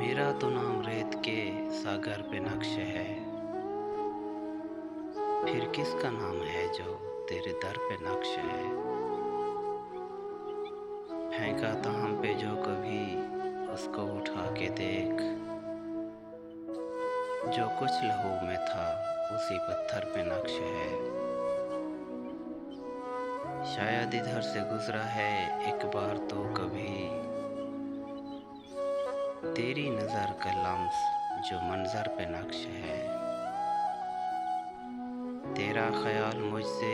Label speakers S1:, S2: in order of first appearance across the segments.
S1: मेरा तो नाम रेत के सागर पे नक्श है। फिर किसका नाम है जो तेरे दर पे नक्श है। फेंका था हम पे जो कभी उसको उठा के देख। जो कुछ लहू में था उसी पत्थर पे नक्श है। शायद इधर से गुजरा है एक बार तो कभी। तेरी नज़र का लम्स जो मंजर पे नक्श है। तेरा ख्याल मुझसे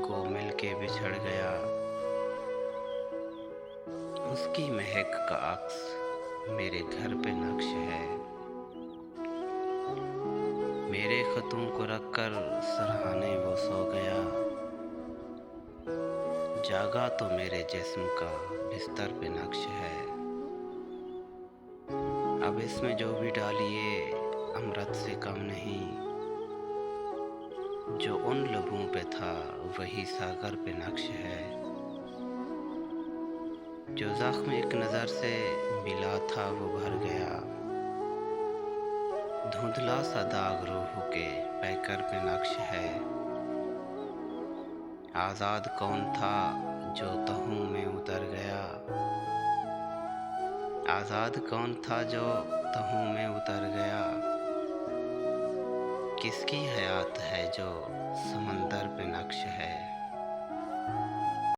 S1: गो मिल के बिछड़ गया। उसकी महक का अक्स मेरे घर पे नक्श है। मेरे खतों को रखकर सरहाने वो सो गया। जागा तो मेरे जिस्म का बिस्तर पे नक्श है। अब इसमें जो भी डालिए अमृत से कम नहीं। जो उन लबों पे था वही सागर पे नक्श है। जो जख्म एक नज़र से मिला था वो भर गया। धुंधला सा दाग रूह के पैकर पे नक्श है। आज़ाद कौन था जो तहूं में उतर गया। आज़ाद कौन था जो तहूं में उतर गया। किसकी हयात है जो समंदर पे नक्श है।